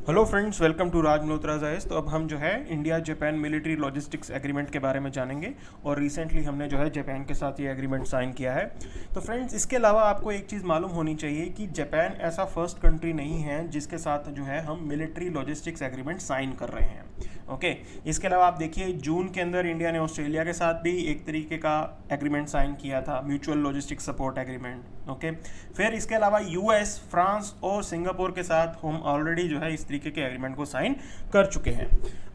Hello friends, welcome to राज मल्होत्रा जायज़। तो अब हम जो है India Japan military logistics agreement के बारे में जानेंगे और रिसेंटली हमने जो है जापान के साथ ये एग्रीमेंट साइन किया है। तो फ्रेंड्स, इसके अलावा आपको एक चीज़ मालूम होनी चाहिए कि जापान ऐसा फर्स्ट कंट्री नहीं है जिसके साथ जो है हम मिलिट्री लॉजिस्टिक्स एग्रीमेंट साइन कर रहे हैं। ओके, इसके अलावा आप देखिए जून के अंदर इंडिया ने ऑस्ट्रेलिया के साथ भी एक तरीके का एग्रीमेंट साइन किया था, mutual logistics support agreement. Okay, फिर इसके अलावा यूएस, फ्रांस और सिंगापुर के साथ हम ऑलरेडी जो है इस तरीके के एग्रीमेंट को साइन कर चुके हैं।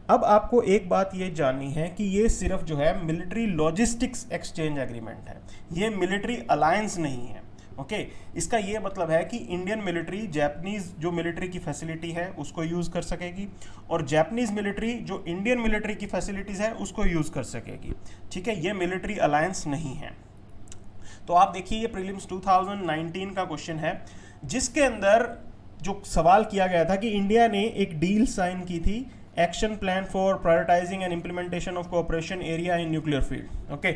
अब आपको एक बात ये जाननी है कि ये सिर्फ जो है मिलिट्री लॉजिस्टिक्स एक्सचेंज एग्रीमेंट है, ये मिलिट्री अलायंस नहीं है। ओके, इसका ये मतलब है कि इंडियन मिलिट्री जापानीज जो मिलिट्री की फैसिलिटी है उसको यूज़ कर सकेगी और जापानीज मिलिट्री जो इंडियन मिलिट्री की फैसिलिटीज़ है उसको यूज़ कर सकेगी। ठीक है, ये मिलिट्री अलायंस नहीं है। तो आप देखिए, ये प्रीलिम्स 2019 का क्वेश्चन है जिसके अंदर जो सवाल किया गया था कि इंडिया ने एक डील साइन की थी, action plan for prioritising and implementation of cooperation area in nuclear field. Okay,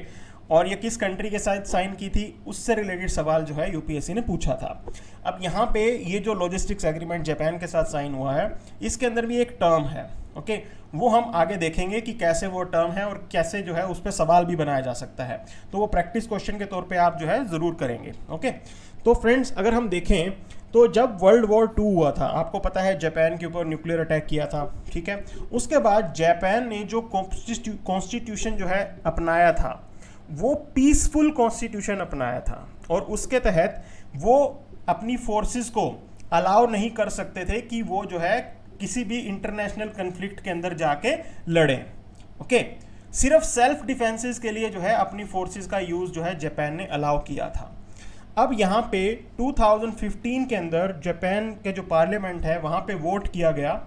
और ये किस कंट्री के साथ साइन की थी, उससे रिलेटेड सवाल जो है यूपीएससी ने पूछा था। अब यहाँ पे ये जो लॉजिस्टिक्स एग्रीमेंट जापान के साथ साइन हुआ है, इसके अंदर भी एक टर्म है। ओके, वो हम आगे देखेंगे कि कैसे वो टर्म है और कैसे जो है उस पर सवाल भी बनाया जा सकता है। तो वो प्रैक्टिस क्वेश्चन के तौर पे आप जो है ज़रूर करेंगे। ओके, तो फ्रेंड्स, अगर हम देखें तो जब वर्ल्ड वॉर 2 हुआ था, आपको पता है जापान के ऊपर न्यूक्लियर अटैक किया था। ठीक है, उसके बाद जापान ने जो कॉन्स्टिट्यूशन जो है अपनाया था वो पीसफुल कॉन्स्टिट्यूशन अपनाया था और उसके तहत वो अपनी फोर्सेस को अलाउ नहीं कर सकते थे कि वो जो है किसी भी इंटरनेशनल कन्फ्लिक्ट के अंदर जाके लड़ें। ओके, सिर्फ सेल्फ डिफेंसेस के लिए जो है अपनी फोर्सेस का यूज़ जो है जापान ने अलाउ किया था। अब यहाँ पे 2015 के अंदर जापान के जो पार्लियामेंट है वहाँ पे वोट किया गया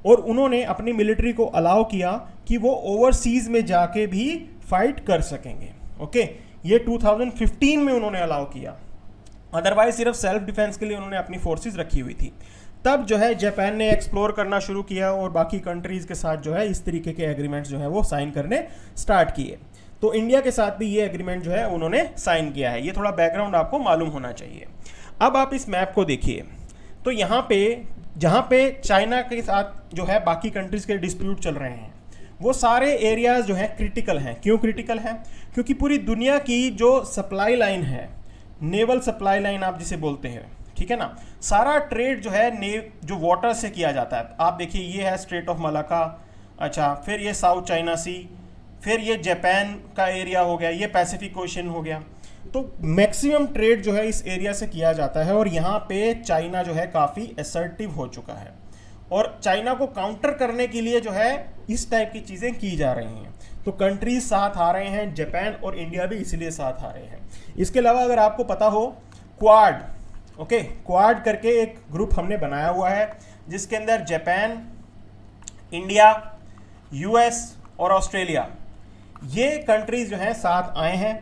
और उन्होंने अपनी मिलिट्री को अलाउ किया कि वो ओवरसीज में जाके भी फाइट कर सकेंगे। ओके, ये 2015 में उन्होंने अलाउ किया, अदरवाइज सिर्फ सेल्फ डिफेंस के लिए उन्होंने अपनी फोर्सेस रखी हुई थी। तब जो है जापान ने एक्सप्लोर करना शुरू किया और बाकी कंट्रीज़ के साथ जो है इस तरीके के एग्रीमेंट्स जो है वो साइन करने स्टार्ट किए। तो इंडिया के साथ भी ये एग्रीमेंट जो है उन्होंने साइन किया है। ये थोड़ा बैकग्राउंड आपको मालूम होना चाहिए। अब आप इस मैप को देखिए, तो यहाँ पे जहाँ पे चाइना के साथ जो है बाकी कंट्रीज़ के डिस्प्यूट चल रहे हैं, वो सारे एरियाज जो हैं क्रिटिकल हैं। क्यों क्रिटिकल हैं? क्योंकि पूरी दुनिया की जो सप्लाई लाइन है, नेवल सप्लाई लाइन आप जिसे बोलते हैं, ठीक है ना, सारा ट्रेड जो है जो वाटर से किया जाता है। आप देखिए, ये है स्ट्रेट ऑफ मलाक्का, अच्छा, फिर ये साउथ चाइना सी, फिर ये जापान का एरिया हो गया, ये पैसिफिक ओशन हो गया। तो मैक्सिमम ट्रेड जो है इस एरिया से किया जाता है और यहाँ पे चाइना जो है काफ़ी असर्टिव हो चुका है और चाइना को काउंटर करने के लिए जो है इस टाइप की चीज़ें की जा रही हैं। तो कंट्रीज साथ आ रहे हैं, जापान और इंडिया भी इसलिए साथ आ रहे हैं। इसके अलावा अगर आपको पता हो, क्वाड, ओके, क्वाड करके एक ग्रुप हमने बनाया हुआ है जिसके अंदर जापान, इंडिया, यूएस और ऑस्ट्रेलिया, ये कंट्रीज जो हैं साथ आए हैं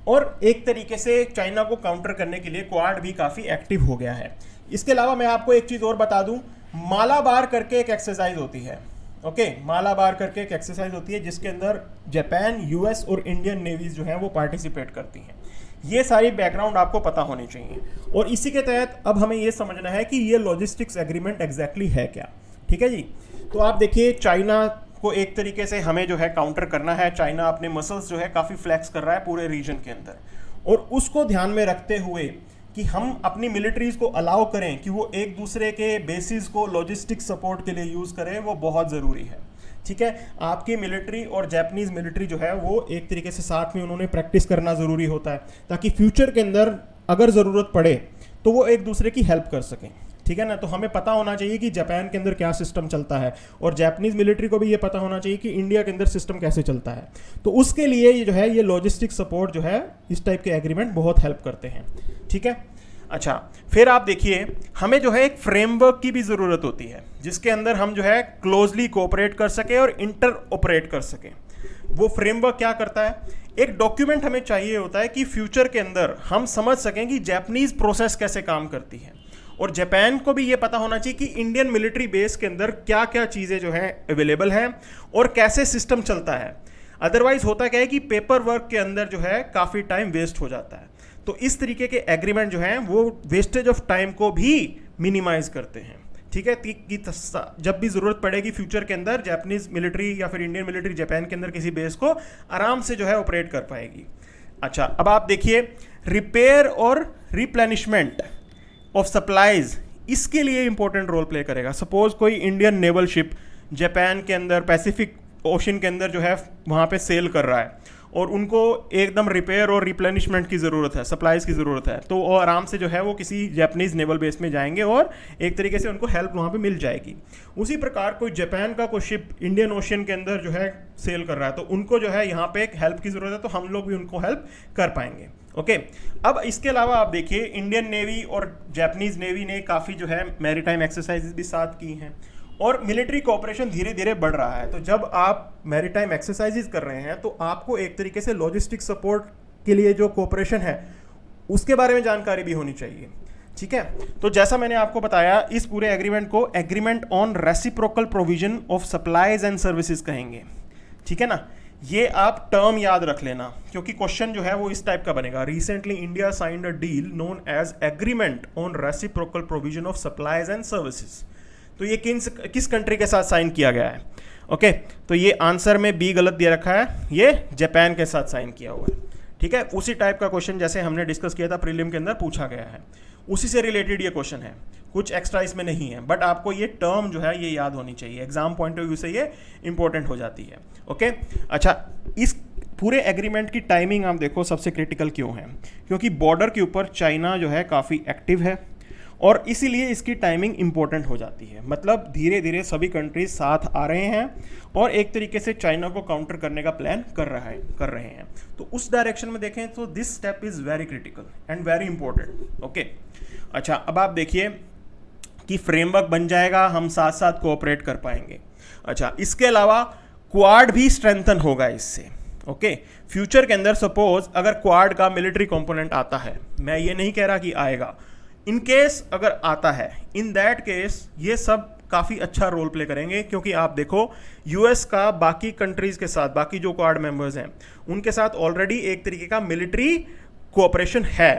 और एक तरीके से चाइना को काउंटर करने के लिए क्वाड भी काफ़ी एक्टिव हो गया है। इसके अलावा मैं आपको एक चीज़ और बता दूं, मालाबार करके एक एक्सरसाइज होती है। ओके, मालाबार करके एक एक्सरसाइज होती है जिसके अंदर जापान, यूएस और इंडियन नेवीज जो हैं वो पार्टिसिपेट करती हैं। ये सारी बैकग्राउंड आपको पता होनी चाहिए और इसी के तहत अब हमें ये समझना है कि ये लॉजिस्टिक्स एग्रीमेंट एग्जैक्टली है क्या। ठीक है जी, तो आप देखिए, चाइना को एक तरीके से हमें जो है काउंटर करना है। चाइना अपने मसल्स जो है काफ़ी फ्लैक्स कर रहा है पूरे रीजन के अंदर और उसको ध्यान में रखते हुए कि हम अपनी मिलिट्रीज को अलाउ करें कि वो एक दूसरे के बेसिस को लॉजिस्टिक सपोर्ट के लिए यूज़ करें, वो बहुत ज़रूरी है। ठीक है, आपकी मिलिट्री और जापानीज मिलिट्री जो है वो एक तरीके से साथ में उन्होंने प्रैक्टिस करना ज़रूरी होता है ताकि फ्यूचर के अंदर अगर ज़रूरत पड़े तो वो एक दूसरे की हेल्प कर सकें। ठीक है ना, तो हमें पता होना चाहिए कि जापान के अंदर क्या सिस्टम चलता है और जापानीज मिलिट्री को भी ये पता होना चाहिए कि इंडिया के अंदर सिस्टम कैसे चलता है। तो उसके लिए ये जो है ये लॉजिस्टिक सपोर्ट जो है इस टाइप के एग्रीमेंट बहुत हेल्प करते हैं। ठीक है, अच्छा, फिर आप देखिए, हमें जो है एक फ्रेमवर्क की भी ज़रूरत होती है जिसके अंदर हम जो है क्लोजली कोऑपरेट कर सकें और इंटर ऑपरेट कर सकें। वो फ्रेमवर्क क्या करता है? एक डॉक्यूमेंट हमें चाहिए होता है कि फ्यूचर के अंदर हम समझ सकें कि जापानीज प्रोसेस कैसे काम करती है और जापान को भी ये पता होना चाहिए कि इंडियन मिलिट्री बेस के अंदर क्या क्या चीज़ें जो हैं अवेलेबल हैं और कैसे सिस्टम चलता है। अदरवाइज होता क्या है कि पेपर वर्क के अंदर जो है काफ़ी टाइम वेस्ट हो जाता है। तो इस तरीके के एग्रीमेंट जो हैं वो वेस्टेज ऑफ टाइम को भी मिनिमाइज करते हैं। ठीक है, जब भी ज़रूरत पड़ेगी फ्यूचर के अंदर जापानीज मिलिट्री या फिर इंडियन मिलिट्री जापान के अंदर किसी बेस को आराम से जो है ऑपरेट कर पाएगी। अच्छा, अब आप देखिए रिपेयर और रिप्लेनिशमेंट ऑफ सप्लाईज, इसके लिए इंपॉर्टेंट रोल प्ले करेगा। सपोज कोई इंडियन नेवल शिप जापान के अंदर पैसिफिक ओशन के अंदर जो है वहाँ पे सेल कर रहा है और उनको एकदम रिपेयर और रिप्लेनिशमेंट की ज़रूरत है, सप्लाईज की ज़रूरत है, तो वो आराम से जो है वो किसी जापानीज नेवल बेस में जाएंगे और एक तरीके से उनको हेल्प वहाँ पे मिल जाएगी। उसी प्रकार कोई जापान का कोई शिप इंडियन ओशन के अंदर जो है सेल कर रहा है तो उनको जो है यहाँ पे एक हेल्प की ज़रूरत है, तो हम लोग भी उनको हेल्प कर पाएंगे। ओके, अब इसके अलावा आप देखिए इंडियन नेवी और जापानीज नेवी ने काफ़ी जो है मैरीटाइम एक्सरसाइजेज भी साथ की हैं और मिलिट्री कोऑपरेशन धीरे धीरे बढ़ रहा है। तो जब आप मैरीटाइम एक्सरसाइजेज कर रहे हैं तो आपको एक तरीके से लॉजिस्टिक सपोर्ट के लिए जो कोऑपरेशन है उसके बारे में जानकारी भी होनी चाहिए। ठीक है, तो जैसा मैंने आपको बताया इस पूरे एग्रीमेंट को agreement on reciprocal provision of supplies and services कहेंगे। ठीक है ना, ये आप टर्म याद रख लेना क्योंकि क्वेश्चन जो है वो इस टाइप का बनेगा। Recently India signed a deal known as agreement on reciprocal provision of supplies and services. तो ये किस कंट्री के साथ साइन किया गया है? ओके, तो ये आंसर में बी गलत दे रखा है, ये जापान के साथ साइन किया हुआ है। ठीक है, उसी टाइप का क्वेश्चन जैसे हमने डिस्कस किया था प्रीलिम के अंदर पूछा गया है, उसी से रिलेटेड ये क्वेश्चन है, कुछ एक्स्ट्रा इसमें नहीं है, बट आपको ये टर्म जो है ये याद होनी चाहिए, एग्जाम पॉइंट ऑफ व्यू से ये इंपॉर्टेंट हो जाती है। ओके, अच्छा, इस पूरे एग्रीमेंट की टाइमिंग आप देखो सबसे क्रिटिकल क्यों है, क्योंकि बॉर्डर के ऊपर चाइना जो है काफ़ी एक्टिव है और इसीलिए इसकी टाइमिंग इंपॉर्टेंट हो जाती है। मतलब धीरे धीरे सभी कंट्रीज साथ आ रहे हैं और एक तरीके से चाइना को काउंटर करने का प्लान कर रहे हैं। तो उस डायरेक्शन में देखें तो this step is very critical and very important. Okay, अच्छा, अब आप देखिए कि फ्रेमवर्क बन जाएगा, हम साथ साथ कोऑपरेट कर पाएंगे। अच्छा, इसके अलावा क्वाड भी स्ट्रेंथन होगा इससे। ओके, फ्यूचर के अंदर सपोज अगर क्वाड का मिलिट्री कंपोनेंट आता है, मैं ये नहीं कह रहा कि आएगा, इन केस अगर आता है, इन दैट केस ये सब काफ़ी अच्छा रोल प्ले करेंगे क्योंकि आप देखो यूएस का बाकी कंट्रीज़ के साथ, बाकी जो क्वाड मेंबर्स हैं उनके साथ ऑलरेडी एक तरीके का मिलिट्री कोऑपरेशन है,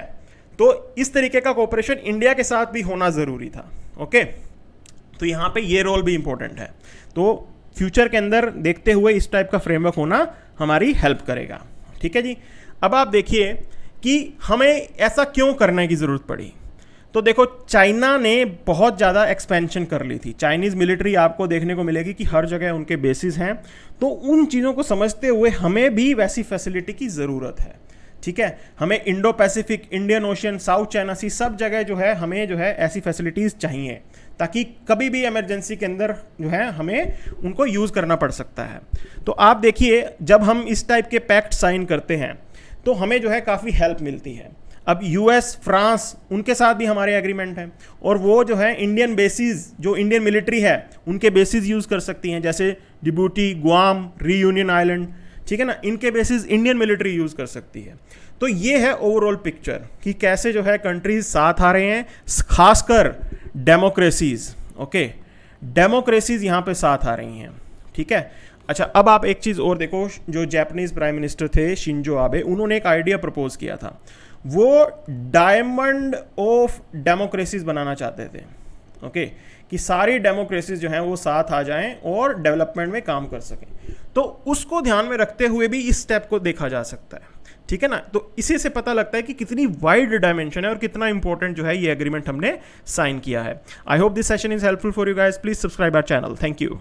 तो इस तरीके का कोऑपरेशन इंडिया के साथ भी होना ज़रूरी था। ओके, तो यहाँ पे ये रोल भी इंपॉर्टेंट है, तो फ्यूचर के अंदर देखते हुए इस टाइप का फ्रेमवर्क होना हमारी हेल्प करेगा। ठीक है जी, अब आप देखिए कि हमें ऐसा क्यों करने की ज़रूरत पड़ी। तो देखो चाइना ने बहुत ज़्यादा एक्सपेंशन कर ली थी, चाइनीज़ मिलिट्री आपको देखने को मिलेगी कि हर जगह उनके बेसिस हैं, तो उन चीज़ों को समझते हुए हमें भी वैसी फैसिलिटी की ज़रूरत है। ठीक है, हमें Indo Pacific, Indian Ocean, South China Sea सब जगह जो है हमें जो है ऐसी फैसिलिटीज़ चाहिए ताकि कभी भी इमरजेंसी के अंदर जो है हमें उनको यूज़ करना पड़ सकता है। तो आप देखिए जब हम इस टाइप के पैक्ट साइन करते हैं तो हमें जो है काफ़ी हेल्प मिलती है। अब यूएस, फ्रांस, उनके साथ भी हमारे एग्रीमेंट हैं और वो जो है इंडियन बेसिस, जो इंडियन मिलिट्री है उनके बेसिस यूज़ कर सकती हैं, जैसे जिबूटी, गुआम, रीयूनियन आइलैंड। ठीक है ना, इनके बेसिस इंडियन मिलिट्री यूज़ कर सकती है। तो ये है ओवरऑल पिक्चर कि कैसे जो है कंट्रीज साथ आ रहे हैं, खासकर डेमोक्रेसीज। ओके, डेमोक्रेसीज यहाँ पे साथ आ रही हैं। ठीक है, अच्छा, अब आप एक चीज़ और देखो, जो जापानीज प्राइम मिनिस्टर थे शिंजो आबे, उन्होंने एक आइडिया प्रपोज किया था, वो डायमंड ऑफ डेमोक्रेसीज बनाना चाहते थे। ओके, कि सारी डेमोक्रेसीज जो हैं वो साथ आ जाएं और डेवलपमेंट में काम कर सकें। तो उसको ध्यान में रखते हुए भी इस स्टेप को देखा जा सकता है। ठीक है ना, तो इसी से पता लगता है कि कितनी वाइड डायमेंशन है और कितना इंपॉर्टेंट जो है ये एग्रीमेंट हमने साइन किया है। I hope this session is helpful for you guys. Please subscribe our channel. Thank you.